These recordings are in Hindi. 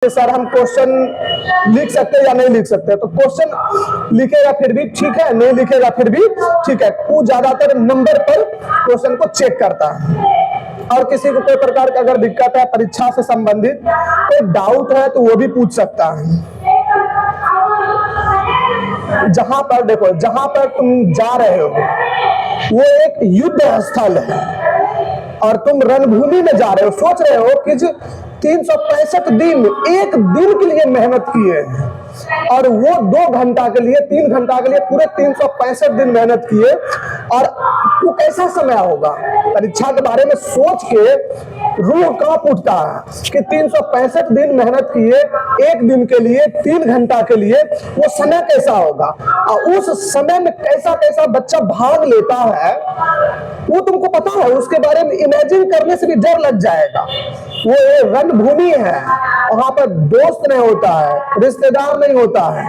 सर हम क्वेश्चन लिख सकते हैं या नहीं लिख सकते, तो क्वेश्चन लिखेगा फिर भी ठीक है, नहीं लिखेगा फिर भी ठीक है। वो ज्यादातर नंबर पर क्वेश्चन को चेक करता है। और किसी को कोई प्रकार की अगर दिक्कत है परीक्षा से संबंधित कोई डाउट है तो वो भी पूछ सकता है। जहां पर देखो, जहां पर तुम जा रहे हो वो एक युद्ध स्थल है और तुम रणभूमि में जा रहे हो। सोच रहे हो कि 365 दिन एक दिन के लिए मेहनत किए और वो 2 घंटा के लिए 3 घंटा के लिए पूरे 365 दिन मेहनत किए, और वो कैसा समय होगा। परीक्षा के बारे में सोच के रूह कांप उठता है कि 365 दिन मेहनत किए एक दिन के लिए 3 घंटा के लिए, वो समय कैसा होगा और उस समय में कैसा कैसा बच्चा भाग लेता है वो तुमको पता है। उसके बारे में इमेजिन करने से भी डर लग जाएगा। वो ये रणभूमि है, वहां पर दोस्त नहीं होता है, रिश्तेदार नहीं होता है,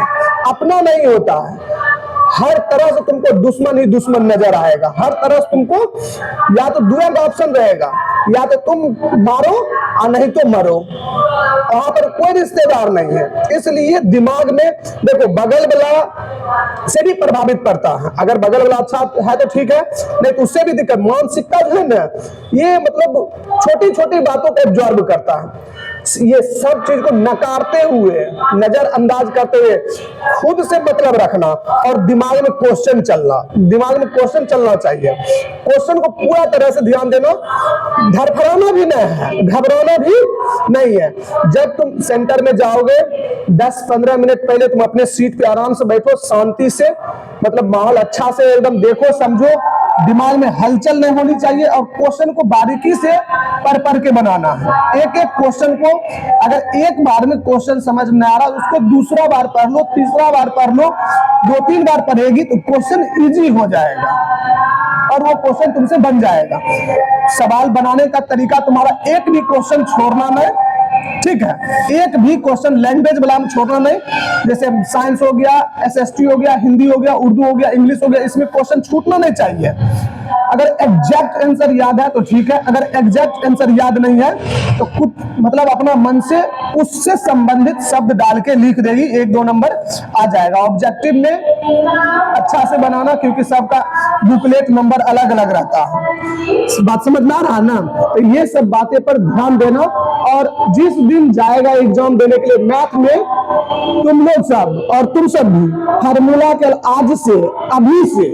अपना नहीं होता है। हर तरह से तुमको दुश्मन ही दुश्मन नजर आएगा। हर तरह से तुमको या तो डुअल ऑप्शन रहेगा, या तो तुम मारो और नहीं तो मरो। वहां पर कोई रिश्तेदार नहीं है, इसलिए दिमाग में देखो बगल वाला से भी प्रभावित पड़ता है। अगर बगल वाला अच्छा है तो ठीक है, नहीं तो उससे भी दिक्कत। मानसिकता जो है ना, ये मतलब छोटी छोटी बातों को एब्जॉर्ब करता है। ये सब चीज को नकारते हुए, नजरअंदाज करते हुए खुद से मतलब रखना और दिमाग में क्वेश्चन चलना, दिमाग में क्वेश्चन चलना चाहिए। क्वेश्चन को पूरा तरह से ध्यान देना, धड़फड़ाना भी नहीं है, घबराना भी नहीं है। जब तुम सेंटर में जाओगे 10-15 मिनट पहले तुम अपने सीट पे आराम से बैठो, शांति से, मतलब माहौल अच्छा से एकदम देखो समझो, दिमाग में हलचल नहीं होनी चाहिए और क्वेश्चन को बारीकी से पढ़ के बनाना है। एक एक क्वेश्चन को, अगर एक बार में क्वेश्चन समझ में आ रहा है उसको दूसरा बार पढ़ लो, तीसरा बार पढ़ लो, 2-3 बार पढ़ेगी तो क्वेश्चन इजी हो जाएगा और वो क्वेश्चन तुमसे बन जाएगा। सवाल बनाने का तरीका तुम्हारा एक भी क्वेश्चन छोड़ना नहीं, ठीक है, एक भी क्वेश्चन लैंग्वेज वाला में छोड़ना नहीं। जैसे साइंस हो गया, एसएसटी हो गया, हिंदी हो गया, उर्दू हो गया, इंग्लिश हो गया, इसमें क्वेश्चन छूटना नहीं चाहिए। अगर एग्जैक्ट आंसर याद है तो ठीक है, अगर एग्जैक्ट आंसर याद नहीं है तो खुद मतलब अपना मन से उससे संबंधित शब्द डाल के लिख देगी, 1-2 नंबर आ जाएगा। ऑब्जेक्टिव में अच्छा से बनाना, क्योंकि सबका बुकलेट नंबर अलग अलग रहता है। बात समझ में आ रहा है ना? तो ये सब बातें पर ध्यान देना। और जिस दिन जाएगा एग्जाम देने के लिए मैथ में, तुम लोग सब और तुम सब भी फार्मूला के आज से, अभी से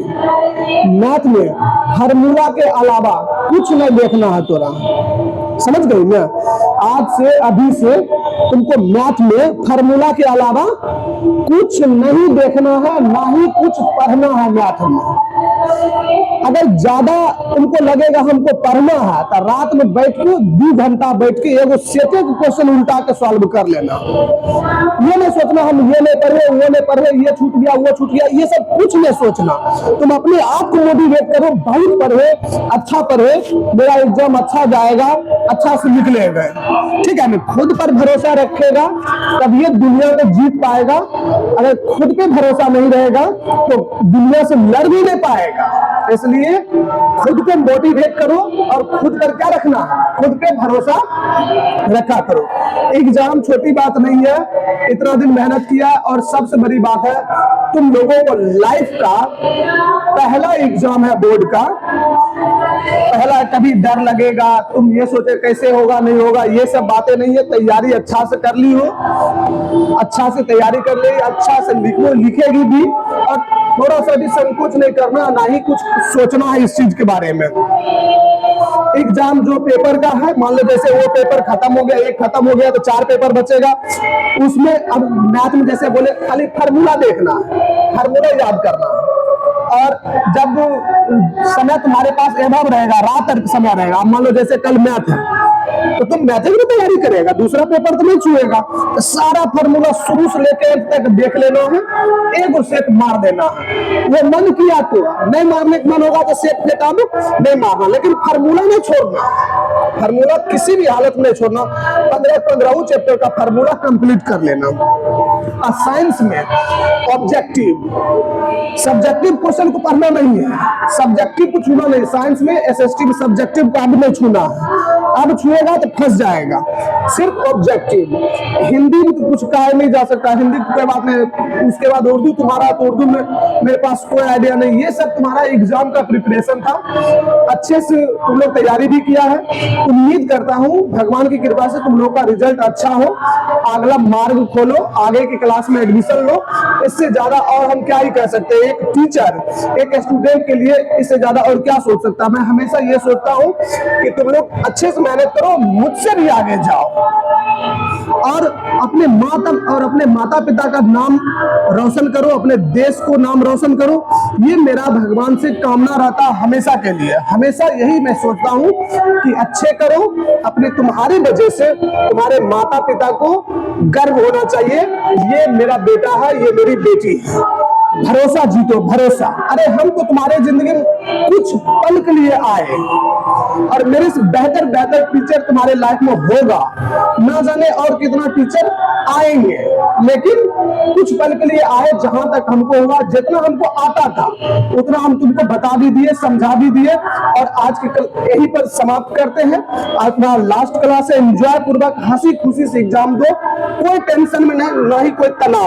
मैथ में फार्मूला के अलावा कुछ नहीं देखना है तोरा, समझ गई ना? आज से, अभी से तुमको मैथ में फार्मूला के अलावा कुछ नहीं देखना है, ना ही कुछ पढ़ना है मैथ में। अगर ज्यादा तुमको लगेगा हमको पढ़ना है तो रात में बैठ के 2 घंटा बैठ के एगो सेटे के क्वेश्चन उल्टा के सॉल्व कर लेना। ये नहीं सोचना हम ये नहीं पढ़े, वो नहीं पढ़े, ये छूट गया, वो छूट गया, ये सब कुछ नहीं सोचना। तुम अपने आप को मोटिवेट करो, बहुत पढ़े, अच्छा पढ़े, मेरा एग्जाम अच्छा जाएगा, अच्छा से निकलेगा, ठीक है। खुद पर भरोसा रखेगा तब ये दुनिया में जीत पाएगा। अगर खुद पे भरोसा नहीं रहेगा तो दुनिया से लड़ भी नहीं पाएगा। इसलिए खुद को मोटिवेट करो और खुद पर क्या रखना है, खुद पे भरोसा रखा करो। एग्जाम छोटी बात नहीं है, इतना दिन मेहनत किया, और सबसे बड़ी बात है तुम लोगों को लाइफ का पहला एग्जाम है, बोर्ड का पहला। कभी डर लगेगा, तुम ये सोचे कैसे होगा नहीं होगा, ये सब बातें नहीं है। तैयारी अच्छा से कर ली हो, अच्छा से तैयारी कर ली, अच्छा से लिखो, लिखेगी भी, और थोड़ा सा भी संकोच नहीं करना, ना ही कुछ सोचना है इस चीज के बारे में। एग्जाम जो पेपर का है, मान लो जैसे वो पेपर खत्म हो गया, एक खत्म हो गया तो 4 पेपर बचेगा। उसमें अब मैथ में जैसे बोले खाली फार्मूला देखना है, फार्मूला याद करना है। और जब समय तुम्हारे पास एवं रहेगा, रात तक समय रहेगा, मान लो जैसे कल मैथ है तो तुम मैथ की तैयारी करेगा, दूसरा पेपर तो नहीं छुएगा, तो सारा फार्मूला शुरू से लेकर अंत तक देख लेना है, एक सेट मार देना है। वो मन किया तो नहीं मारने का मन होगा तो सेट फेंका दो, नहीं मारना, लेकिन फार्मूला नहीं छोड़ना। फार्मूला किसी भी हालत में छोड़ना, 15 चैप्टर का फार्मूला कंप्लीट कर लेना। और साइंस में ऑब्जेक्टिव, सब्जेक्टिव क्वेश्चन को पढ़ना नहीं है, सब्जेक्टिव को छूना नहीं। साइंस में एसएसटी में सब्जेक्टिव को अब नहीं छूना है, अब छुएगा तो फंस जाएगा। सिर्फ ऑब्जेक्टिव। हिंदी में तो कुछ कहा नहीं जा सकता, हिंदी कोई बात नहीं। उसके बाद उर्दू तुम्हारा, तो उर्दू में मेरे पास कोई आइडिया नहीं। ये सब तुम्हारा एग्जाम का प्रिपरेशन था, अच्छे से तुम लोग तैयारी भी किया है। उम्मीद करता हूं भगवान की कृपा से तुम लोग का रिजल्ट अच्छा हो, अगला मार्ग खोलो, आगे की क्लास में एडमिशन लो। इससे ज्यादा और हम क्या ही कह सकते हैं। एक टीचर एक स्टूडेंट के लिए इससे ज्यादा और क्या सोच सकता है। मैं हमेशा ये सोचता हूं कि तुम लोग अच्छे से मेहनत करो, मुझसे भी आगे जाओ और अपने माता पिता का नाम रोशन करो, अपने देश को नाम रोशन करो। ये मेरा भगवान से कामना रहता हमेशा के लिए। हमेशा यही मैं सोचता हूं कि अच्छे करो, अपने तुम्हारी वजह से तुम्हारे माता पिता को गर्व होना चाहिए, ये मेरा बेटा है, ये मेरी बेटी है। भरोसा जीतो, भरोसा। अरे हम तो तुम्हारे जिंदगी में कुछ पल के लिए आए और मेरे से बेहतर टीचर तुम्हारे लाइफ में होगा। ना जाने और कितना टीचर आएंगे, लेकिन कुछ पल के लिए आए। जहां तक हमको हुआ, जितना हमको आता था उतना हम तुमको बता भी दिए, समझा भी दिए। और आज के कल यही पर समाप्त करते हैं। अपना लास्ट क्लास है, एंजॉय पूर्वक हंसी खुशी से एग्जाम दो, कोई टेंशन में नहीं, ना ही कोई तनाव।